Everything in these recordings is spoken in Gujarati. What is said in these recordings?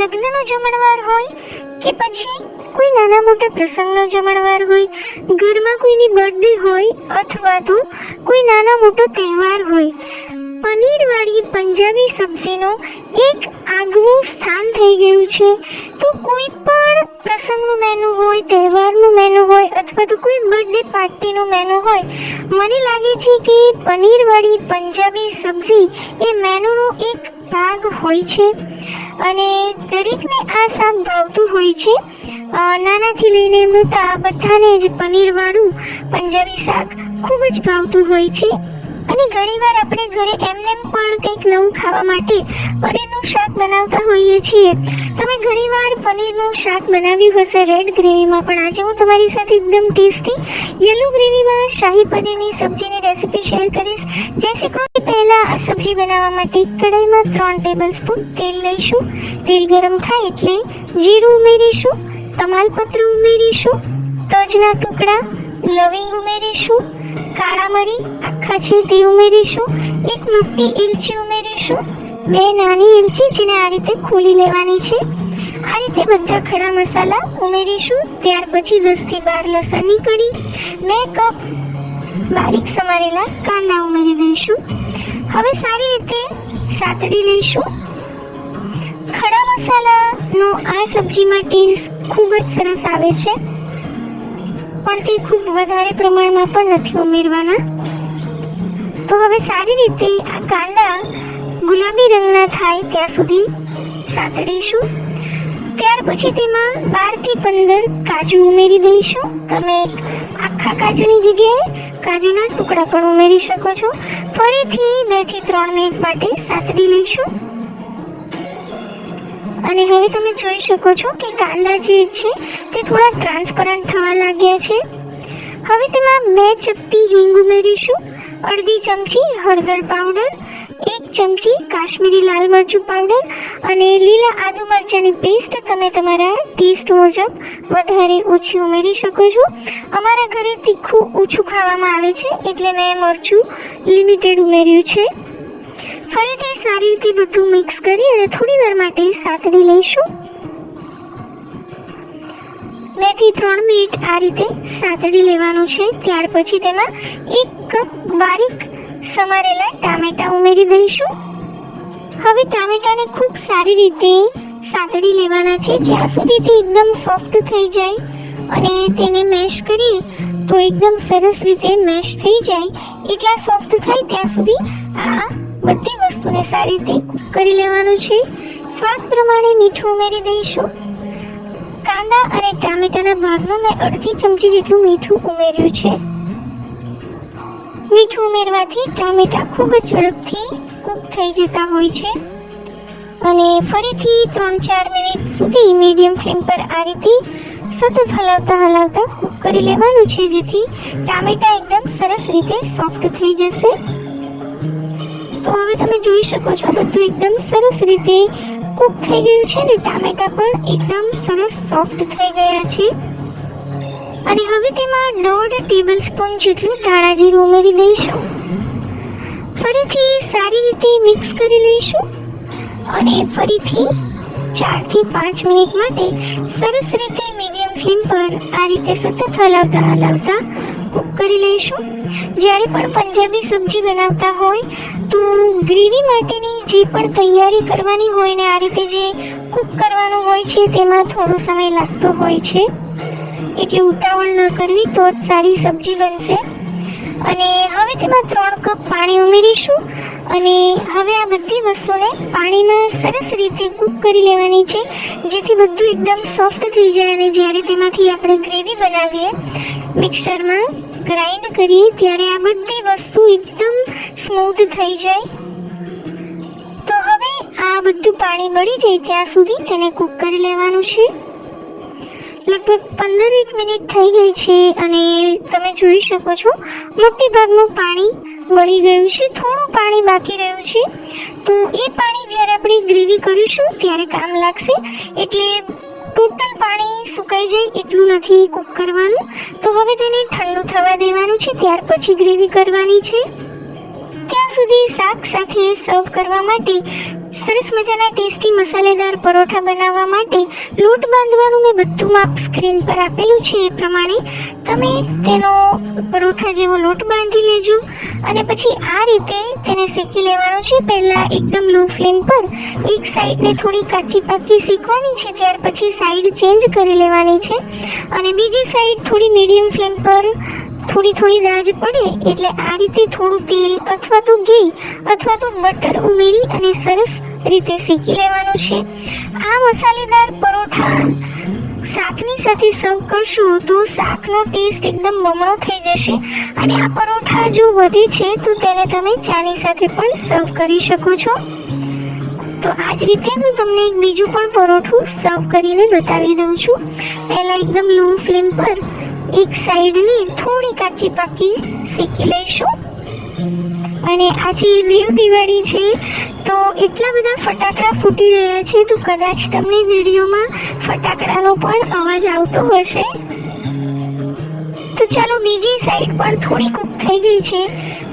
લગ્નનો જમણવાર હોય કે પછી કોઈ નાના મોટા પ્રસંગનો જમણવાર હોય, ઘરમાં કોઈની બર્થડે હોય અથવા તો કોઈ નાનો મોટો તહેવાર હોય, પનીરવાળી પંજાબી સબ્જીનું એક આગવું સ્થાન થઈ ગયું છે. તો કોઈ પણ પ્રસંગનું મેનુ હોય, તહેવારનું મેનુ હોય અથવા તો કોઈ બર્થડે પાર્ટીનું મેનુ હોય, મને લાગે છે કે પનીરવાળી પંજાબી સબ્જી એ મેનુનો એક ભાગ હોય છે અને દરેકને આ શાક ભાવતું હોય છે. નાનાથી લઈને મોટા બધાને જ પનીરવાળું પંજાબી શાક ખૂબ જ ભાવતું હોય છે. અને ઘણીવાર આપણે ઘરે એમને પણ કંઈક નવું ખાવા માટે પનીરનું શાક બનાવતા હોઈએ છીએ. તમે ઘણીવાર પનીરનું શાક બનાવ્યું હશે રેડ ગ્રેવીમાં, પણ આજે હું તમારી સાથે એકદમ ટેસ્ટી યલો ગ્રેવીમાં શાહી પનીરની સબ્જીની રેસીપી શેર કરીશ. જે શીખવાથી પહેલાં આ સબ્જી બનાવવા માટે કઢાઈમાં 3 ટેબલસ્પૂન તેલ લઈશું. તેલ ગરમ થાય એટલે જીરું ઉમેરીશું, તમાલપત્ર ઉમેરીશું, તજના ટુકડા, લવિંગ ઉમેરીશું, કાળા મરી આખા છે તે ઉમેરીશું, એક મોટી ઇલચી ઉમેરીશું, 2 નાની ઇલચી જેને આ રીતે ખોલી લેવાની છે. આ રીતે બધા ખડા મસાલા ઉમેરીશું. ત્યાર પછી 10 થી 12 લસણની કળી, 2 કપ બારીક સમારેલા કાંદા ઉમેરી દઈશું. હવે સારી રીતે સાતડી લઈશું. ખડા મસાલાનો આ સબ્જીમાં ટેસ્ટ ખૂબ જ સરસ આવે છે, પણ તે ખૂબ વધારે પ્રમાણમાં પણ નથી ઉમેરવાના. તો હવે સારી રીતે આ કાંદા ગુલાબી રંગના થાય ત્યાં સુધી સાતડીશું. ત્યાર પછી તેમાં 12 થી 15 કાજુ ઉમેરી દઈશું. તમે આખા કાજુની જગ્યાએ કાજુના ટુકડા પણ ઉમેરી શકો છો. ફરીથી 2 થી 3 મિનિટ માટે સાતડી લઈશું. અને હવે તમે જોઈ શકો છો કે કાંદા જે છે તે થોડા ટ્રાન્સપરન્ટ થવા લાગ્યા છે. હવે તેમાં 2 ચપટી હિંગ ઉમેરીશું, અડધી ચમચી હળદર પાવડર, 1 ચમચી કાશ્મીરી લાલ મરચું પાવડર અને લીલા આદુ મરચાંની પેસ્ટ તમે તમારા ટેસ્ટ મુજબ વધારે ઓછી ઉમેરી શકો છો. અમારા ઘરે તીખું ઓછું ખાવામાં આવે છે એટલે મેં મરચું લિમિટેડ ઉમેર્યું છે. ફરીથી સારી રીતે બધું મિક્સ કરી અને થોડી વાર માટે સાતડી લઈશું. 2 થી 3 મિનિટ આ રીતે સાતડી લેવાનું છે. ત્યાર પછી તેમાં 1 કપ બારીક સમારેલા ટામેટા ઉમેરી દઈશું. હવે ટામેટાને ખૂબ સારી રીતે સાતડી લેવાના છે જ્યાં સુધી તે એકદમ સોફ્ટ થઈ જાય અને તેને મેશ કરીએ તો એકદમ સરસ રીતે મેશ થઈ જાય. એટલા સોફ્ટ થાય ત્યાં સુધી આ બધી વસ્તુને સારી રીતે કૂક કરી લેવાનું છે. સ્વાદ પ્રમાણે મીઠું ઉમેરી દઈશું. કાંદા અને ટામેટાના ભાગમાં મેં અડધી ચમચી જેટલું મીઠું ઉમેર્યું છે. મીઠું ઉમેરવાથી ટામેટા ખૂબ જ ઝડપથી કૂક થઈ જતા હોય છે. અને ફરીથી 3-4 મિનિટ સુધી મીડિયમ ફ્લેમ પર આ રીતે સતત હલાવતા કૂક કરી લેવાનું છે જેથી ટામેટા એકદમ સરસ રીતે સોફ્ટ થઈ જશે. તો હવે તમે જોઈ શકો છો બધું એકદમ સરસ રીતે કૂક થઈ ગયું છે અને ટામેટા પણ એકદમ સરસ સોફ્ટ થઈ ગયા છે. અને હવે તેમાં 1.5 ટેબલસ્પૂન જેટલું ધાણા જીરું ઉમેરી દઈશું. ફરીથી સારી રીતે મિક્સ કરી લઈશું અને ફરીથી 4 થી 5 મિનિટ માટે સરસ રીતે મીડિયમ ફ્લેમ પર આ રીતે સતત હલાવતા કૂક કરી લઈશું. જ્યારે પણ પંજાબી સબ્જી બનાવતા હોય તો ગ્રેવી માટેની જે પણ તૈયારી કરવાની હોય ને આ રીતે જે કૂક કરવાનું હોય છે તેમાં થોડો સમય લાગતો હોય છે, એટલે ઉતાવળ ન કરવી તો જ સારી સબ્જી બનશે. અને હવે તેમાં 3 કપ પાણી ઉમેરીશું અને હવે આ બધી વસ્તુને પાણીમાં સરસ રીતે કૂક કરી લેવાની છે જેથી બધું એકદમ સોફ્ટ થઈ જાય અને જ્યારે તેમાંથી આપણે ગ્રેવી બનાવીએ મિક્સરમાં ગ્રાઇન્ડ કરીએ ત્યારે આ બધી વસ્તુ એકદમ સ્મૂથ થઈ જાય. તો હવે આ બધું પાણી બળી જાય ત્યાં સુધી તેને કૂક કરી લેવાનું છે. લગભગ 15-20 મિનિટ થઈ ગઈ છે અને તમે જોઈ શકો છો મોટી ભાગનું પાણી બળી ગયું છે, થોડું પાણી બાકી રહ્યું છે. તો એ પાણી જ્યારે આપણે ગ્રેવી કરીશું ત્યારે કામ લાગશે, એટલે ટોટલ પાણી સુકાઈ જાય એટલું નથી કૂક કરવાનું. તો હવે તેને ઠંડુ થવા દેવાનું છે, ત્યાર પછી ગ્રેવી કરવાની છે. ત્યાં સુધી શાક સાથે સર્વ કરવા માટે સરસ મજાના ટેસ્ટી મસાલેદાર પરોઠા બનાવવા માટે લોટ બાંધવાનું મેં બધું માપ સ્ક્રીન પર આપેલું છે એ પ્રમાણે તમે તેનો પરોઠા જેવો લોટ બાંધી લેજો અને પછી આ રીતે તેને શેકી લેવાનું છે. પહેલાં એકદમ લો ફ્લેમ પર એક સાઈડને થોડી કાચી પાકી શેકવાની છે, ત્યાર પછી સાઈડ ચેન્જ કરી લેવાની છે અને બીજી સાઈડ થોડી મીડિયમ ફ્લેમ પર થોડી દાજ પડે એટલે આ રીતે થોડું તેલ અથવા તો ઘી અથવા તો બટર ઉમેરી અને સરસ રીતે શેકી લેવાનું છે. આ મસાલેદાર પરોઠા શાકની સાથે સર્વ કરશો તો શાકનો ટેસ્ટ એકદમ બમણો થઈ જશે અને આ પરોઠા જો વધે છે તો તેને તમે ચાની સાથે પણ સર્વ કરી શકો છો. તો આ જ રીતે હું તમને એક બીજું પણ પરોઠું સર્વ કરીને બતાવી દઉં છું. પહેલાં એકદમ લો ફ્લેમ પર એક સાઈડની થોડી કાચી પાકી શેકી લઈશું. અને આજે દેવ દિવાળી છે તો એટલા બધા ફટાકડા ફૂટી રહ્યા છે તો કદાચ તમને વિડીયોમાં ફટાકડાનો પણ અવાજ આવતો હશે. તો ચાલો બીજી સાઈડ પણ થોડી કૂક થઈ ગઈ છે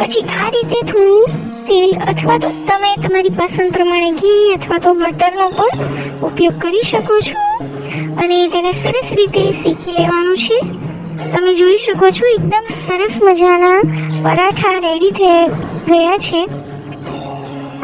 પછી આ રીતે થોડું તેલ અથવા તો તમે તમારી પસંદ પ્રમાણે ઘી અથવા તો બટરનો પણ ઉપયોગ કરી શકો છો અને તેને સરસ રીતે શેકી લેવાનું છે. તમે જોઈ શકો છો એકદમ સરસ મજાના પરાઠા રેડી થઈ ગયા છે.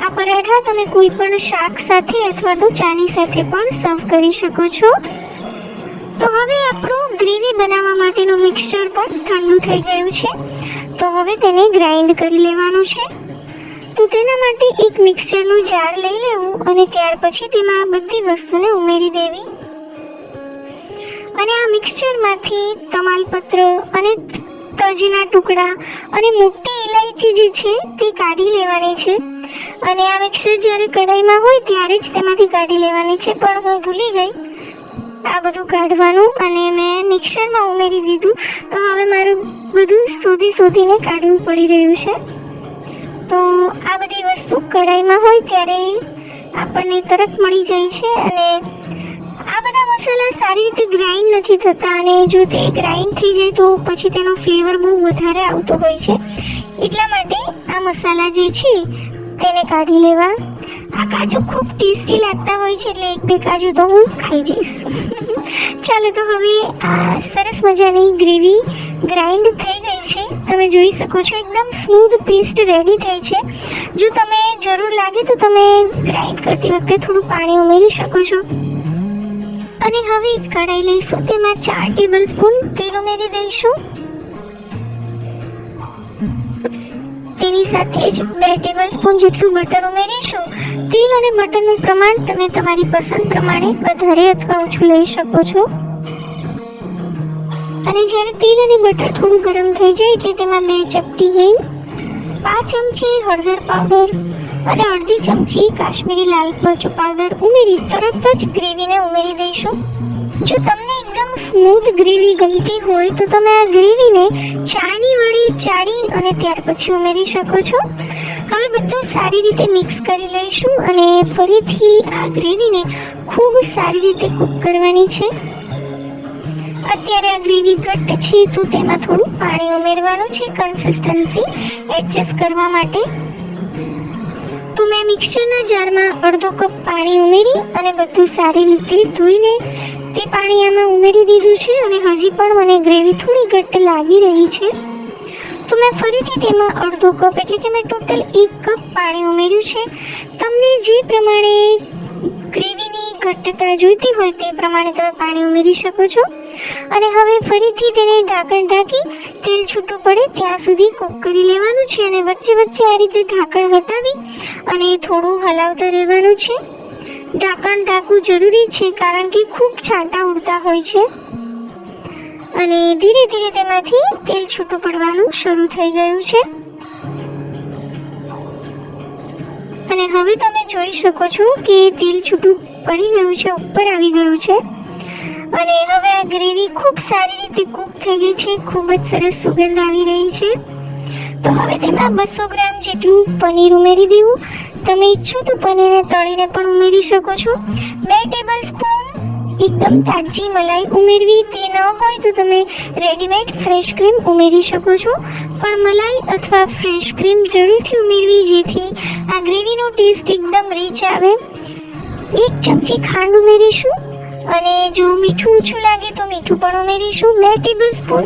આ પરાઠા તમે કોઈ પણ શાક સાથે અથવા તો ચાની સાથે પણ સર્વ કરી શકો છો. તો હવે આપણું ગ્રેવી બનાવવા માટેનું મિક્સચર પણ ઠંડુ થઈ ગયું છે તો હવે તેને ગ્રાઇન્ડ કરી લેવાનું છે. તો તેના માટે એક મિક્સચરનું જાર લઈ લેવું અને ત્યાર પછી તેમાં બધી વસ્તુને ઉમેરી દેવી અને આ મિક્સચરમાંથી તમાલપત્ર અને તજના ટુકડા અને મોટી ઇલાયચી જે છે તે કાઢી લેવાની છે અને આ મિક્સર જ્યારે કઢાઈમાં હોય ત્યારે જ તેમાંથી કાઢી લેવાની છે, પણ હું ભૂલી ગઈ આ બધું કાઢવાનું અને મેં મિક્સરમાં ઉમેરી દીધું તો હવે મારું બધું શોધીને કાઢવું પડી રહ્યું છે. તો આ બધી વસ્તુ કઢાઈમાં હોય ત્યારે આપણને તરત મળી જાય છે અને આ બધા મસાલા સારી રીતે ગ્રાઇન્ડ નથી થતા અને જો તે ગ્રાઇન્ડ થઈ જાય તો પછી તેનો ફ્લેવર બહુ વધારે આવતો હોય છે. એટલા માટે આ મસાલા જે છે તેને કાઢી લેવા. આ કાજુ ખૂબ ટેસ્ટી લાગતા હોય છે એટલે એક બે કાજુ તો હું ખાઈ જઈશ. ચાલો તો હવે આ સરસ મજાની ગ્રેવી ગ્રાઇન્ડ થઈ ગઈ છે. તમે જોઈ શકો છો એકદમ સ્મૂથ પેસ્ટ રેડી થઈ છે. જો તમે જરૂર લાગે તો તમે ગ્રાઇન્ડ કરતી વખતે થોડું પાણી ઉમેરી શકો છો. અને હવે એક કઢાઈ લઈશું, તેમાં 4 ટેબલ સ્પૂન તેલ ઉમેરી દઈશું. તેની સાથે જ 2 ટેબલ સ્પૂન જેટલું બટર ઉમેરીશું. તેલ અને બટરનું પ્રમાણ તમે તમારી પસંદ પ્રમાણે વધારે અથવા ઓછું લઈ શકો છો. અને જ્યારે તેલ અને બટર થોડું ગરમ થઈ જાય એટલે તેમાં 2 ચપટી હિંગ, 5 ચમચી હળદર પાવડર અને અડધી ચમચી કાશ્મીરી લાલ મરચું પાવડર ઉમેરી તરત જ ગ્રેવીને ઉમેરી દઈશું. જો તમને એકદમ સ્મૂથ ગ્રેવી ગમતી હોય તો તમે આ ગ્રેવીને ચાળણી વડે ચાળી અને ત્યાર પછી ઉમેરી શકો છો. હવે બધું સારી રીતે મિક્સ કરી લઈશું અને ફરીથી આ ગ્રેવીને ખૂબ સારી રીતે કૂક કરવાની છે. અત્યારે આ ગ્રેવી ઘટ્ટ છે તો તેમાં થોડું પાણી ઉમેરવાનું છે કન્સિસ્ટન્સી એડજસ્ટ કરવા માટે. તો મેં મિક્સચરના જારમાં અડધો કપ પાણી ઉમેરી અને બધું સારી રીતે ધોઈને તે પાણી આમાં ઉમેરી દીધું છે અને હજી પણ મને ગ્રેવી થોડી ઘટ્ટ લાગી રહી છે તો મેં ફરીથી તેમાં અડધો કપ એટલે કે મેં ટોટલ 1 કપ પાણી ઉમેર્યું છે. તમને જે પ્રમાણે ગ્રેવીની ઘટ્ટતા જોઈતી હોય તે પ્રમાણે તમે પાણી ઉમેરી શકો છો. અને હવે ફરીથી તેને ઢાંકણ ઢાંકી તેલ છૂટું પડે ત્યાં સુધી કૂક કરી લેવાનું છે અને વચ્ચે વચ્ચે આ રીતે ઢાંકણ હટાવી અને થોડું હલાવતા રહેવાનું છે. ઢાંકણ ઢાંકવું જરૂરી છે કારણ કે ખૂબ છાંટા ઉડતા હોય છે અને ધીરે ધીરે તેમાંથી તેલ છૂટું પડવાનું શરૂ થઈ ગયું છે. અને હવે તમે જોઈ શકો છો કે તેલ છૂટું પડી ગયું છે, ઉપર આવી ગયું છે અને હવે આ ગ્રેવી ખૂબ સારી રીતે કૂક થઈ ગઈ છે. ખૂબ જ સરસ સુગંધ આવી રહી છે. તો હવે તેમાં 200 ગ્રામ જેટલું પનીર ઉમેરી દેવું. તમે ઈચ્છો તો પનીરને તળીને પણ ઉમેરી શકો છો. 2 ટેબલ સ્પૂન એકદમ તાજી મલાઈ ઉમેરવી તે ન હોય તો તમે રેડીમેડ ફ્રેશ ક્રીમ ઉમેરી શકો છો, પણ મલાઈ અથવા ફ્રેશ ક્રીમ જરૂરથી ઉમેરવી જેથી આ ગ્રેવીનો ટેસ્ટ એકદમ રીચ આવે. 1 ચમચી ખાંડ ઉમેરીશું અને જો મીઠું ઓછું લાગે તો મીઠું પણ ઉમેરીશું. 2 ટેબલસ્પૂન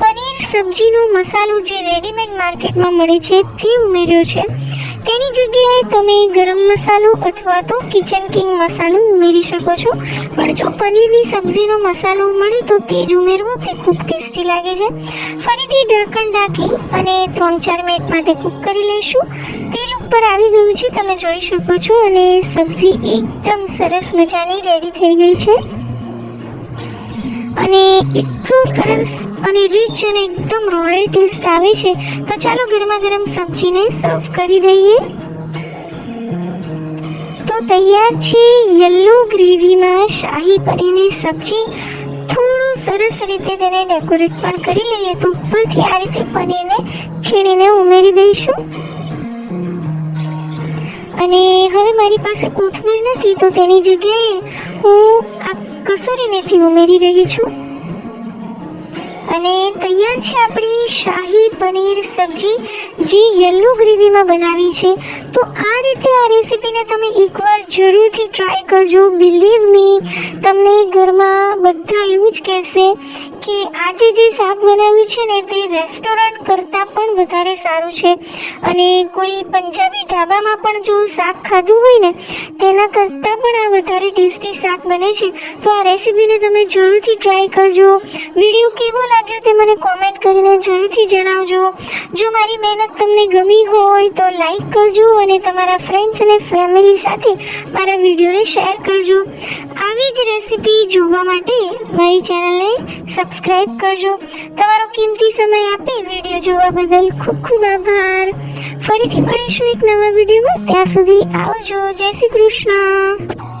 પનીર સબ્જીનો મસાલો જે રેડીમેડ માર્કેટમાં મળે છે તે ઉમેર્યો છે. તેની જગ્યાએ તમે ગરમ મસાલો અથવા તો કિચન કિંગ મસાલો ઉમેરી શકો છો, પણ જો પનીરની સબ્જીનો મસાલો મળે તો તે જ ઉમેરવો, તે ખૂબ ટેસ્ટી લાગે છે. ફરીથી ઢાંકણ ઢાંકી અને 3-4 મિનિટ માટે કૂક કરી લઈશું. તેલ ઉપર આવી ગયું છે, તમે જોઈ શકો છો, અને સબ્જી એકદમ સરસ મજાની રેડી થઈ ગઈ છે અને એટલું સરસ અને રીચ અને એકદમ રોયલ ટેસ્ટ આવે છે. તો ચાલો ગરમા ગરમ સબ્જીને સર્વ કરી દઈએ. તો તૈયાર છે યલો ગ્રેવીમાં શાહી પનીરની સબ્જી. થોડું સરસ રીતે તેને ડેકોરેટ પણ કરી લઈએ તો ઉપરથી આ રીતે પનીરને છીણીને ઉમેરી દઈશું. અને હવે મારી પાસે કોથમીર નથી તો તેની જગ્યાએ હું આ કસૂરી મેથી ઉમેરી રહી છું. અને તૈયાર છે આપણી શાહી પનીર સબ્જી જે યલો ગ્રેવીમાં બનાવી છે. તો આ રીતે આ રેસીપીને તમે એકવાર જરૂરથી ટ્રાય કરજો. બિલીવ મી, તમને ઘરમાં બધા એવું જ કહેશે કે આજે જે શાક બનાવ્યું છે ને તે રેસ્ટોરન્ટ કરતાં પણ વધારે સારું છે. અને કોઈ પંજાબી ઢાબામાં પણ જો શાક ખાધું હોય ને તેના કરતાં પણ આ વધારે ટેસ્ટી શાક બને છે. તો આ રેસીપીને તમે જરૂરથી ટ્રાય કરજો. વિડીયો કેવો લાગ્યો તે મને કોમેન્ટ કરીને જરૂરથી જણાવજો. જો મારી મહેનત તમને ગમી હોય તો લાઈક કરજો અને તમારા ફ્રેન્ડ્સ અને ફેમિલી સાથે મારા વિડીયોને શેર કરજો. આવી જ રેસીપી જોવા માટે મારી ચેનલને સબસ્ક્રાઈબ કરજો. તમારો કિંમતી સમય આપી વિડીયો જોવા બદલ ખૂબ ખૂબ આભાર. ફરીથી મળીશું એક નવા વિડીયોમાં. ત્યાં સુધી આવજો. જય શ્રી કૃષ્ણ.